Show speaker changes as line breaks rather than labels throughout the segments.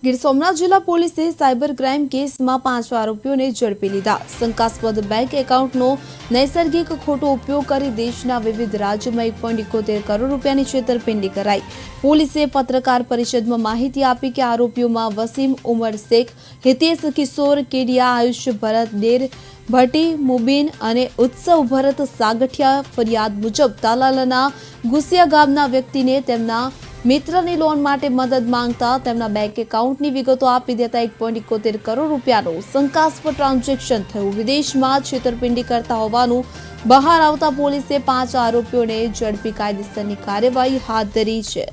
ગીર સોમનાથ જિલ્લા પોલીસે cyber crime કેસમાં 5 આરોપીઓને ઝડપી લીધા। શંકાસ્પદ બેંક એકાઉન્ટનો નૈસર્ગિક ખોટો ઉપયોગ કરી દેશના વિવિધ રાજ્યોમાં 1.71 કરોડ રૂપિયાની છેતરપિંડી કરાઈ। પોલીસે પત્રકાર પરિષદમાં માહિતી આપી કે આરોપીઓમાં વસીમ ઉમર શેખ, હિતેશ કિશોર કેડિયા, આયુષ ભરત ડેર ભટ્ટી મુબીન અને ઉત્સવ ભરત સાગઠિયા ફરિયાદ મુજબ તાલાલાના ગુસિયા ગામના વ્યક્તિને તેમના મિત્રની લોન માટે મદદ માંગતા તેમના બેંક એકાઉન્ટની વિગતો આપી દેતા 1.71 કરોડ રૂપિયાનું શંકાસ્પદ ટ્રાન્ઝેક્શન થયું। વિદેશમાં છેતરપિંડી કરતા હોવાનું બહાર આવતા પોલીસે 5 આરોપીઓને ઝડપી કાયદેસરની કાર્યવાહી હાથ ધરી છે।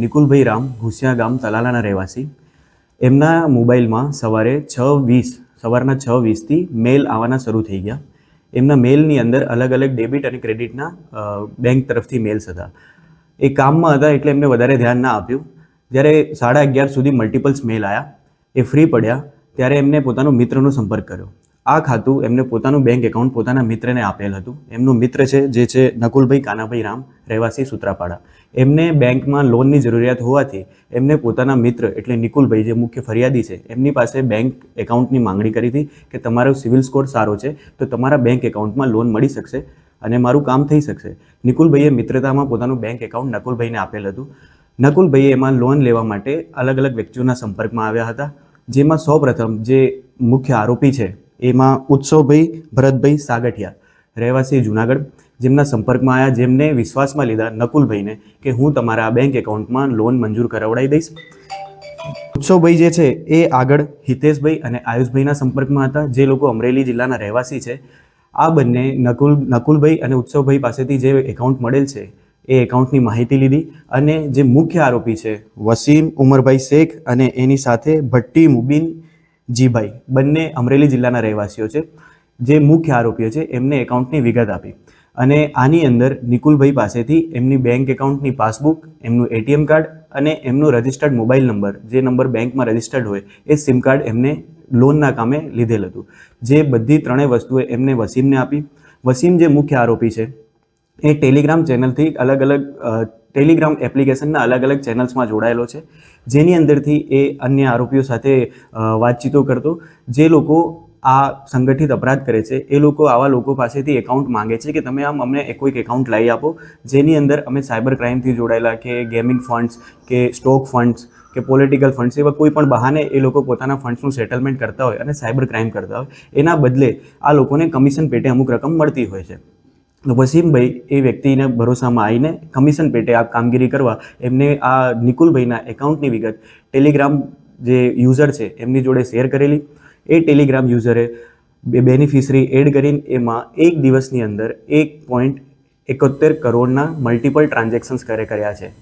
નિકુલભાઈ રામ ઘુસિયા ગામ તલાલાના રહેવાસી એમના મોબાઈલમાં સવારના 6:20 મેલ આવવાના શરૂ થઈ ગયા। એમના મેલની અંદર અલગ અલગ ડેબિટ અને ક્રેડિટના બેંક તરફથી મેલ્સ હતા। એ કામમાં હતા એટલે એમને વધારે ધ્યાન ના આપ્યું। જ્યારે 11:30 સુધી મલ્ટિપલ્સ મેલ આવ્યા, એ ફ્રી પડ્યા ત્યારે એમને પોતાનો મિત્રનો સંપર્ક કર્યો। આ ખાતું એમને પોતાનું બેંક એકાઉન્ટ પોતાના મિત્રને આપેલ હતું। એમનું મિત્ર છે નકુલભાઈ કાનાભાઈ રામ, રહેવાસી સુત્રાપાડા। એમને બેંકમાં લોનની જરૂરિયાત હોવાથી એમને પોતાના મિત્ર એટલે નિકુલભાઈ, જે મુખ્ય ફરિયાદી છે, એમની પાસે બેંક એકાઉન્ટની માંગણી કરી હતી કે તમારો સિવિલ સ્કોર સારો છે તો તમારા બેંક એકાઉન્ટમાં લોન મળી શકશે અને મારું કામ થઈ શકશે। નિકુલભાઈએ મિત્રતામાં પોતાનું બેંક એકાઉન્ટ નકુલભાઈને આપેલ હતું। નકુલભાઈએ એમાં લોન લેવા માટે અલગ અલગ વ્યક્તિઓના સંપર્કમાં આવ્યા હતા, જેમાં સૌપ્રથમ જે મુખ્ય આરોપી છે એમાં ઉત્સવભાઈ ભરતભાઈ સાગઠિયા, રહેવાસી જુનાગઢ, જેમના સંપર્કમાં આવ્યા, જેમને વિશ્વાસમાં લીધા નકુલભાઈને કે હું તમારા આ બેંક એકાઉન્ટમાં લોન મંજૂર કરાવડાવી દઈશ। ઉત્સવભાઈ જે છે એ આગળ હિતેશભાઈ અને આયુષભાઈના સંપર્કમાં હતા, જે લોકો અમરેલી જિલ્લાના રહેવાસી છે। આ બંને નકુલભાઈ અને ઉત્સવભાઈ પાસેથી જે એકાઉન્ટ મળેલ છે એ એકાઉન્ટની માહિતી લીધી અને જે મુખ્ય આરોપી છે વસીમ ઉમરભાઈ શેખ અને એની સાથે ભટ્ટી મુબીન જીભાઈ, બંને અમરેલી જિલ્લાના રહેવાસીઓ છે, જે મુખ્ય આરોપીઓ છે, એમને એકાઉન્ટની વિગત આપી અને આની અંદર નિકુલભાઈ પાસેથી એમની બેંક એકાઉન્ટની પાસબુક, એમનું એટીએમ કાર્ડ અને એમનો રજિસ્ટર્ડ મોબાઈલ નંબર, જે નંબર બેંકમાં રજિસ્ટર્ડ હોય એ સિમ કાર્ડ એમને લોનના કામે લીધેલ હતું। જે બધી ત્રણેય વસ્તુઓ એમને વસીમને આપી। વસીમ જે મુખ્ય આરોપી છે એ ટેલિગ્રામ ચેનલથી ટેલિગ્રામ એપ્લિકેશનના અલગ અલગ ચેનલ્સમાં જોડાયેલો છે, જેની અંદરથી એ અન્ય આરોપીઓ સાથે વાતચીતો કરતો। જે લોકો આ સંગઠિત અપરાધ કરે છે એ લોકો આવા લોકો પાસેથી એકાઉન્ટ માંગે છે કે તમે અમને કોઈક એકાઉન્ટ લાવી આપો, જેની અંદર અમે સાયબર ક્રાઇમથી જોડાયેલા કે ગેમિંગ ફંડ્સ કે સ્ટોક ફંડ્સ કે પોલિટિકલ ફંડ્સ એવા કોઈ પણ બહાને એ લોકો પોતાના ફંડ્સનું સેટલમેન્ટ કરતા હોય અને સાયબર ક્રાઇમ કરતા હોય, એના બદલે આ લોકોને કમિશન પેટે અમુક રકમ મળતી હોય છે। તો વસીમભાઈ એ વ્યક્તિને ભરોસામાં આવીને કમિશન પેટે આ કામગીરી કરવા એમને આ નિકુલભાઈના એકાઉન્ટની વિગત ટેલિગ્રામ જે યુઝર છે એમની જોડે શેર કરેલી। એ ટેલિગ્રામ યુઝરે બેનિફિશરી એડ કરીને એમાં એક દિવસની અંદર 1.71 કરોડના મલ્ટિપલ ટ્રાન્ઝેક્શન્સ કર્યા છે।